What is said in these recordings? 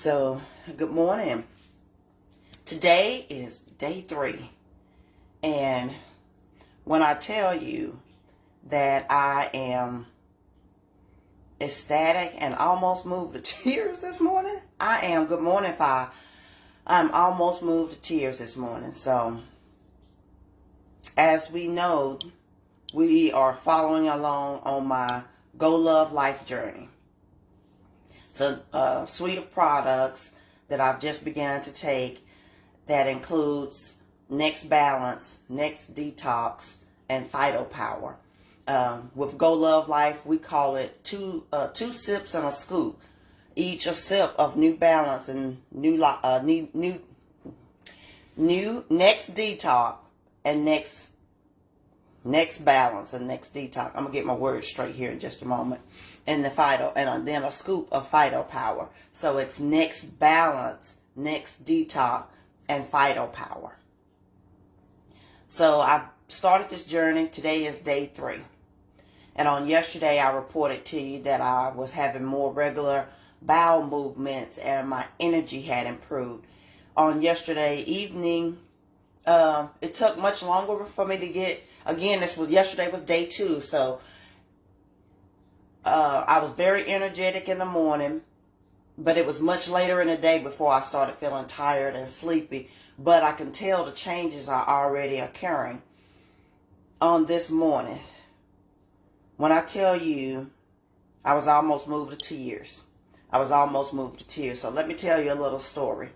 So, good morning. Today is day 3. And when I tell you that I am ecstatic and almost moved to tears this morning, I am. Good morning, Fi. I'm almost moved to tears this morning. So, as we know, we are following along on my Go Love Life journey. It's a suite of products that I've just begun to take that includes Next Balance, Next Detox, and Phytopower. With Go Love Life, we call it two sips and a scoop. Each a sip of New Balance and new Next Detox and Next Balance and Next Detox. I'm gonna get my words straight here in just a moment. And then a scoop of Phytopower. So it's Next Balance, Next Detox, and Phytopower. So I started this journey. Today is day 3. And on yesterday, I reported to you that I was having more regular bowel movements and my energy had improved. On yesterday evening, it took much longer for me to get, again, yesterday was day 2, so I was very energetic in the morning, but it was much later in the day before I started feeling tired and sleepy. But I can tell the changes are already occurring on this morning. When I tell you I was almost moved to tears. So let me tell you a little story.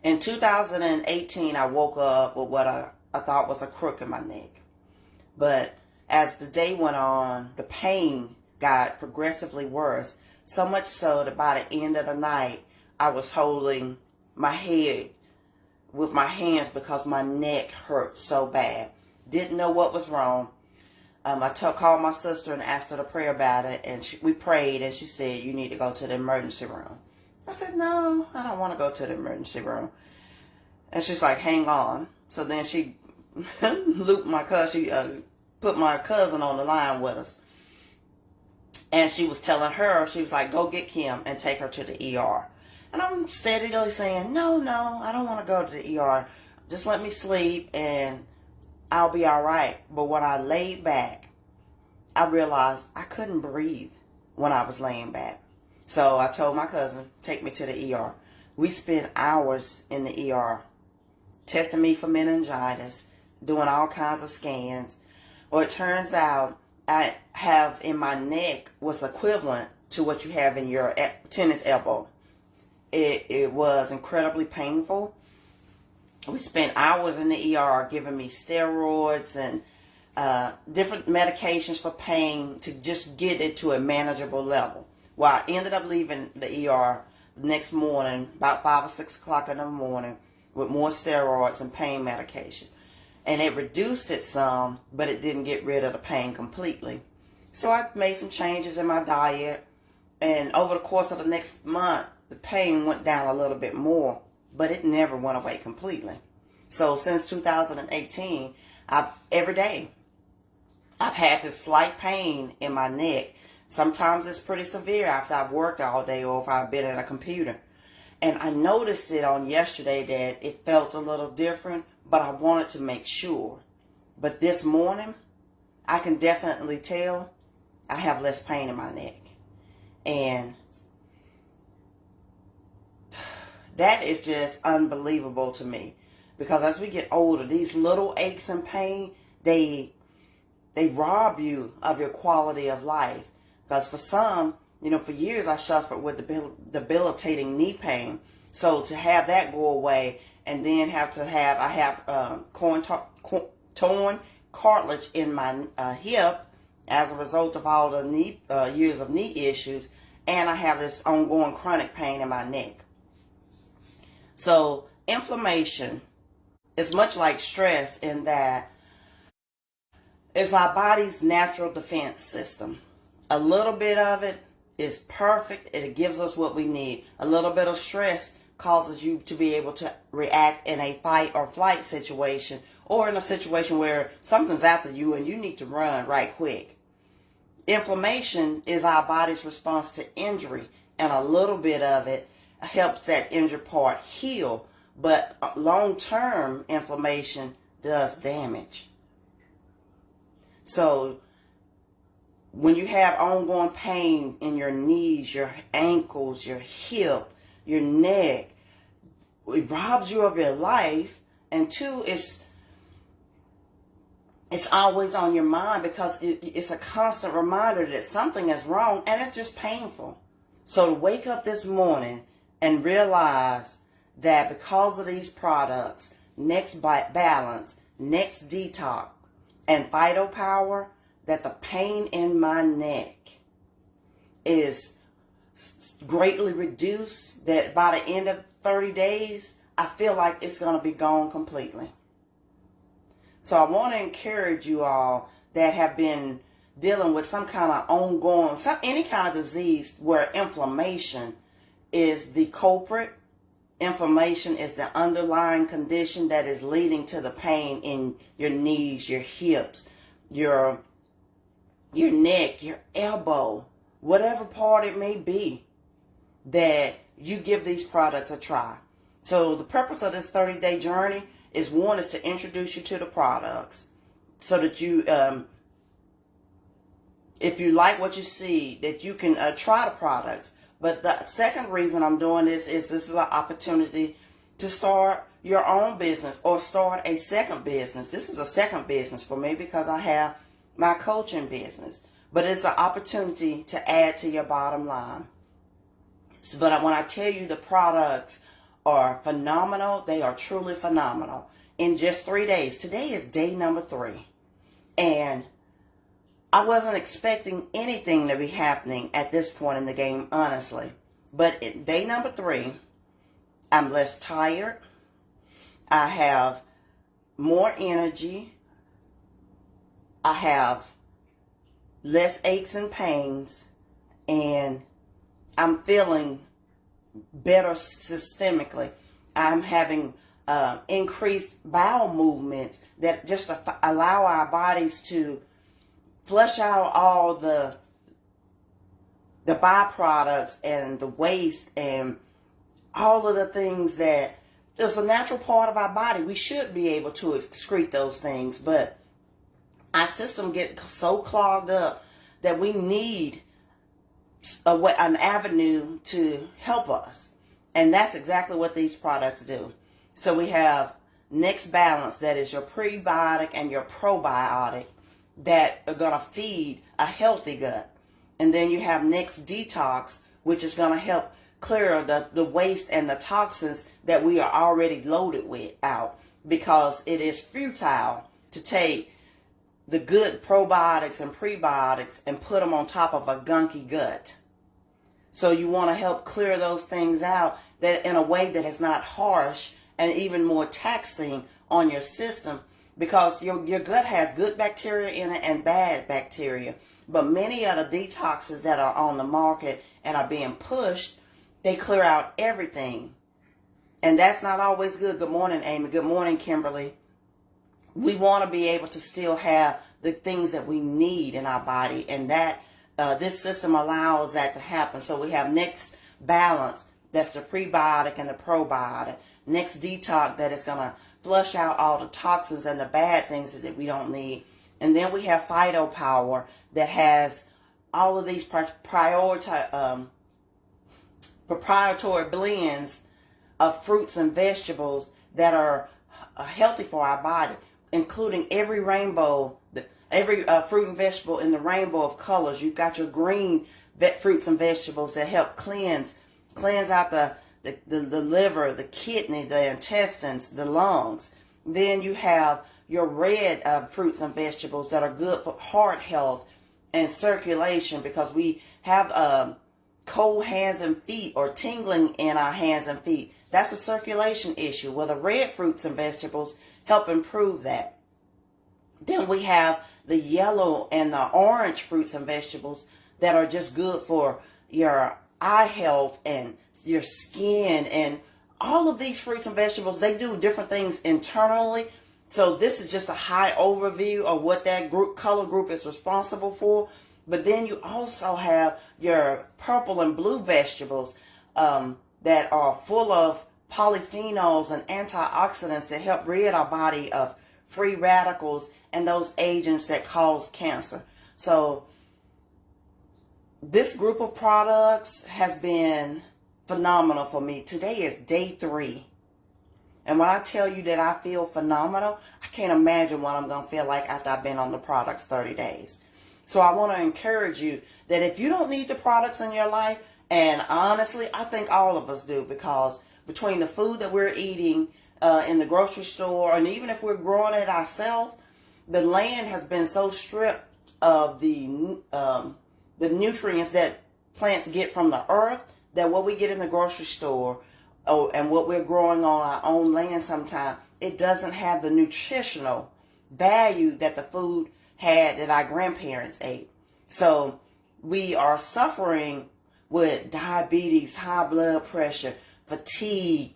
In 2018, I woke up with what I thought was a crook in my neck. But as the day went on, the pain got progressively worse. So much so that by the end of the night, I was holding my head with my hands because my neck hurt so bad. Didn't know what was wrong. I called my sister and asked her to pray about it. And we prayed, and she said, "You need to go to the emergency room." I said, "No, I don't want to go to the emergency room." And she's like, "Hang on." So then she looped my cousin. She put my cousin on the line with us. And she was telling her, she was like, "Go get Kim and take her to the ER." And I'm steadily saying, no, I don't want to go to the ER. Just let me sleep and I'll be all right. But when I laid back, I realized I couldn't breathe when I was laying back. So I told my cousin, "Take me to the ER." We spent hours in the ER, testing me for meningitis, doing all kinds of scans. Well, it turns out I have in my neck what's equivalent to what you have in your tennis elbow. It was incredibly painful. We spent hours in the ER giving me steroids and different medications for pain to just get it to a manageable level. Well, I ended up leaving the ER the next morning, about 5 or 6 o'clock in the morning, with more steroids and pain medication. And it reduced it some, but it didn't get rid of the pain completely. So I made some changes in my diet. And over the course of the next month, the pain went down a little bit more, but it never went away completely. So since 2018, every day, I've had this slight pain in my neck. Sometimes it's pretty severe after I've worked all day or if I've been at a computer. And I noticed it on yesterday that it felt a little different, but I wanted to make sure. But this morning, I can definitely tell I have less pain in my neck. And that is just unbelievable to me. Because as we get older, these little aches and pain, they rob you of your quality of life. Because for some, for years I suffered with debilitating knee pain. So to have that go away and then I have torn cartilage in my hip as a result of all the years of knee issues. And I have this ongoing chronic pain in my neck. So inflammation is much like stress in that it's our body's natural defense system. A little bit of it is perfect. It gives us what we need. A little bit of stress causes you to be able to react in a fight or flight situation, or in a situation where something's after you and you need to run right quick. Inflammation is our body's response to injury, and a little bit of it helps that injured part heal, but long-term inflammation does damage. So when you have ongoing pain in your knees, your ankles, your hip, your neck, it robs you of your life. And two, it's always on your mind, because it's a constant reminder that something is wrong, and it's just painful. So to wake up this morning and realize that because of these products, Next Balance, Next Detox, and PhytoPower, that the pain in my neck is greatly reduced, that by the end of 30 days, I feel like it's going to be gone completely. So I want to encourage you all that have been dealing with some kind of ongoing, any kind of disease where inflammation is the culprit. Inflammation is the underlying condition that is leading to the pain in your knees, your hips, your neck, your elbow, whatever part it may be, that you give these products a try. So the purpose of this 30-day journey is, one, is to introduce you to the products so that you, if you like what you see, that you can try the products. But the second reason I'm doing this is an opportunity to start your own business or start a second business. This is a second business for me because I have my coaching business. But it's an opportunity to add to your bottom line. But when I tell you the products are phenomenal, they are truly phenomenal. In just 3 days. Today is day number 3. And I wasn't expecting anything to be happening at this point in the game, honestly. But in day number 3, I'm less tired. I have more energy. I have less aches and pains. And I'm feeling better systemically. I'm having increased bowel movements that just allow our bodies to flush out all the byproducts and the waste and all of the things that is a natural part of our body. We should be able to excrete those things, but our system gets so clogged up that we need an avenue to help us. And that's exactly what these products do. So we have Next Balance, that is your prebiotic and your probiotic that are going to feed a healthy gut. And then you have Next Detox, which is going to help clear the waste and the toxins that we are already loaded with out, because it is futile to take the good probiotics and prebiotics and put them on top of a gunky gut. So you want to help clear those things out that in a way that is not harsh and even more taxing on your system, because your gut has good bacteria in it and bad bacteria. But many of the detoxes that are on the market and are being pushed, they clear out everything. And that's not always good. Good morning, Amy. Good morning, Kimberly. We want to be able to still have the things that we need in our body, and that this system allows that to happen. So we have Next Balance, that's the prebiotic and the probiotic. Next Detox, that is going to flush out all the toxins and the bad things that we don't need. And then we have PhytoPower, that has all of these proprietary blends of fruits and vegetables that are healthy for our body, including every rainbow, every fruit and vegetable in the rainbow of colors. You've got your green fruits and vegetables that help cleanse out the liver, the kidney, the intestines, the lungs. Then you have your red fruits and vegetables that are good for heart health and circulation, because we have cold hands and feet or tingling in our hands and feet. That's a circulation issue. Well, the red fruits and vegetables help improve that. Then we have the yellow and the orange fruits and vegetables that are just good for your eye health and your skin. And all of these fruits and vegetables, they do different things internally. So this is just a high overview of what that color group is responsible for. But then you also have your purple and blue vegetables that are full of polyphenols and antioxidants that help rid our body of free radicals and those agents that cause cancer. So this group of products has been phenomenal for me. Today is day 3. And when I tell you that I feel phenomenal, I can't imagine what I'm going to feel like after I've been on the products 30 days. So I want to encourage you that if you don't need the products in your life, and honestly, I think all of us do, because between the food that we're eating in the grocery store, and even if we're growing it ourselves, the land has been so stripped of the nutrients that plants get from the earth, that what we get in the grocery store and what we're growing on our own land sometimes, it doesn't have the nutritional value that the food had that our grandparents ate. So we are suffering with diabetes, high blood pressure, fatigue,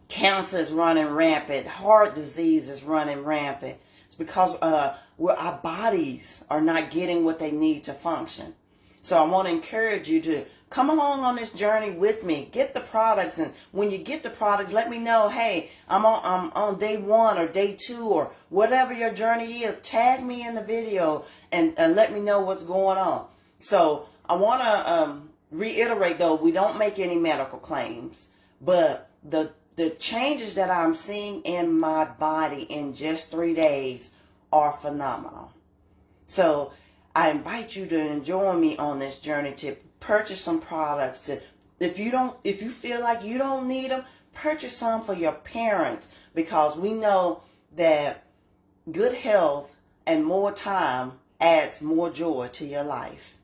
cancer is running rampant, heart disease is running rampant. It's because our bodies are not getting what they need to function. So I want to encourage you to come along on this journey with me. Get the products, and when you get the products, let me know, hey, I'm on day 1 or day 2 or whatever your journey is. Tag me in the video and let me know what's going on. So I want to reiterate, though, we don't make any medical claims, but the changes that I'm seeing in my body in just 3 days are phenomenal. So I invite you to join me on this journey to purchase some products. If you feel like you don't need them, purchase some for your parents, because we know that good health and more time adds more joy to your life.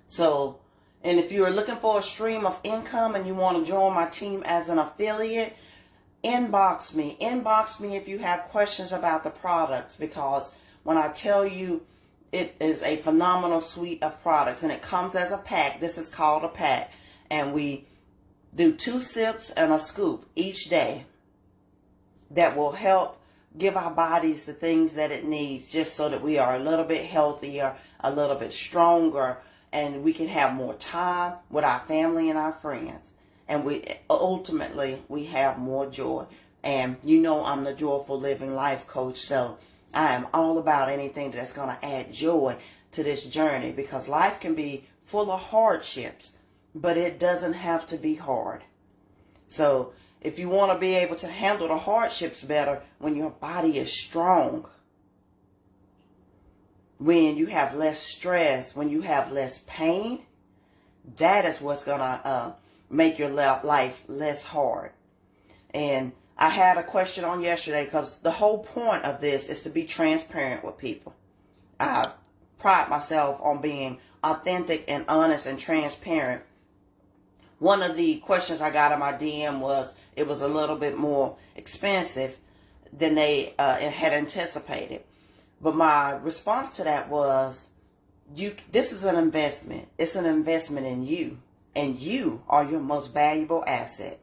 So, and if you're looking for a stream of income and you want to join my team as an affiliate, inbox me. Inbox me if you have questions about the products, because when I tell you it is a phenomenal suite of products, and it comes as a pack. This is called a pack, and we do 2 sips and a scoop each day that will help give our bodies the things that it needs, just so that we are a little bit healthier, a little bit stronger, and we can have more time with our family and our friends. And we ultimately have more joy. And you know I'm the Joyful Living Life Coach, so I am all about anything that's going to add joy to this journey, because life can be full of hardships, but it doesn't have to be hard. So if you want to be able to handle the hardships better, when your body is strong, when you have less stress, when you have less pain, that is what's going to make your life less hard. And I had a question on yesterday, because the whole point of this is to be transparent with people. I pride myself on being authentic and honest and transparent. One of the questions I got in my DM was it was a little bit more expensive than they had anticipated. But my response to that was, this is an investment. It's an investment in you. And you are your most valuable asset.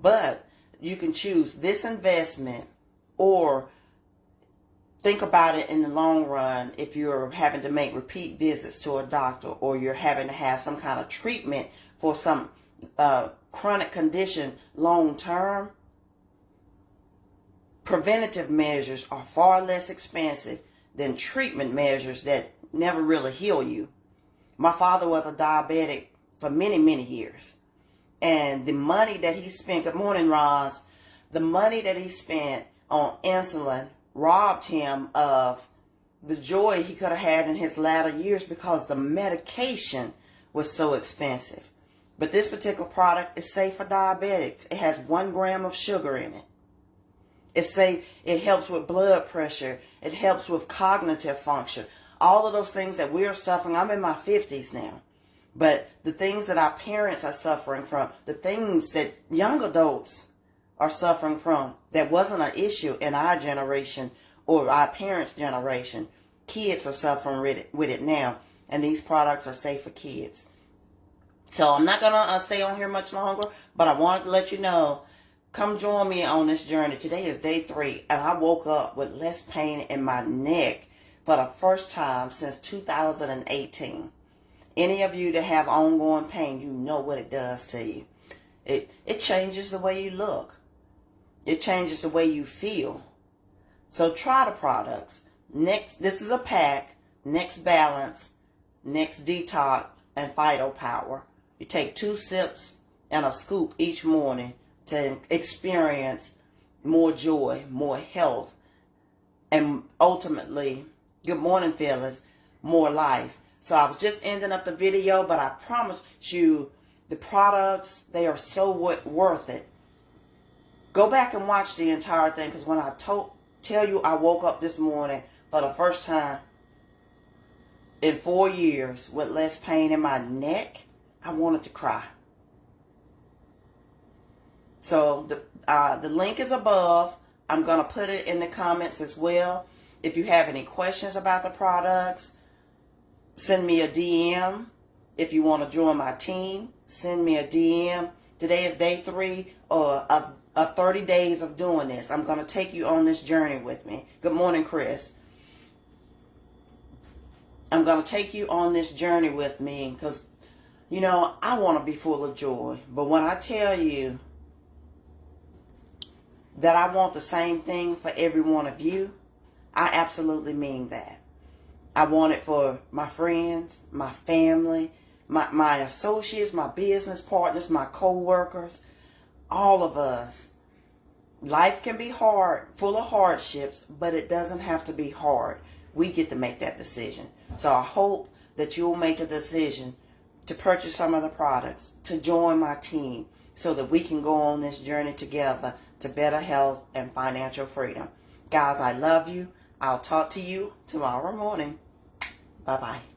But you can choose this investment, or think about it in the long run. If you're having to make repeat visits to a doctor, or you're having to have some kind of treatment for some chronic condition long term, preventative measures are far less expensive than treatment measures that never really heal you. My father was a diabetic for many, many years. And the money that he spent, good morning, Roz, the money that he spent on insulin robbed him of the joy he could have had in his latter years, because the medication was so expensive. But this particular product is safe for diabetics. It has 1 gram of sugar in it. It's safe. It helps with blood pressure. It helps with cognitive function. All of those things that we're suffering. I'm in my 50s now. But the things that our parents are suffering from, the things that young adults are suffering from, that wasn't an issue in our generation or our parents' generation, kids are suffering with it now. And these products are safe for kids. So I'm not going to stay on here much longer, but I wanted to let you know, come join me on this journey. Today is day 3, and I woke up with less pain in my neck for the first time since 2018. Any of you that have ongoing pain, you know what it does to you. It changes the way you look. It changes the way you feel. So try the products. Next, this is a pack. Next Balance, Next Detox, and Phyto Power. You take 2 sips and a scoop each morning to experience more joy, more health, and ultimately, good morning, feelings, more life. So I was just ending up the video, but I promise you the products, they are so worth it. Go back and watch the entire thing, because when I tell you I woke up this morning for the first time in 4 years with less pain in my neck, I wanted to cry. So the link is above. I'm going to put it in the comments as well. If you have any questions about the products, send me a DM. If you want to join my team, send me a DM. Today is day 3 of 30 days of doing this. I'm going to take you on this journey with me. Good morning, Chris. I'm going to take you on this journey with me because, you know, I want to be full of joy. But when I tell you that I want the same thing for every one of you, I absolutely mean that. I want it for my friends, my family, my associates, my business partners, my co-workers, all of us. Life can be hard, full of hardships, but it doesn't have to be hard. We get to make that decision. So I hope that you'll make a decision to purchase some of the products, to join my team, so that we can go on this journey together to better health and financial freedom. Guys, I love you. I'll talk to you tomorrow morning. Bye-bye.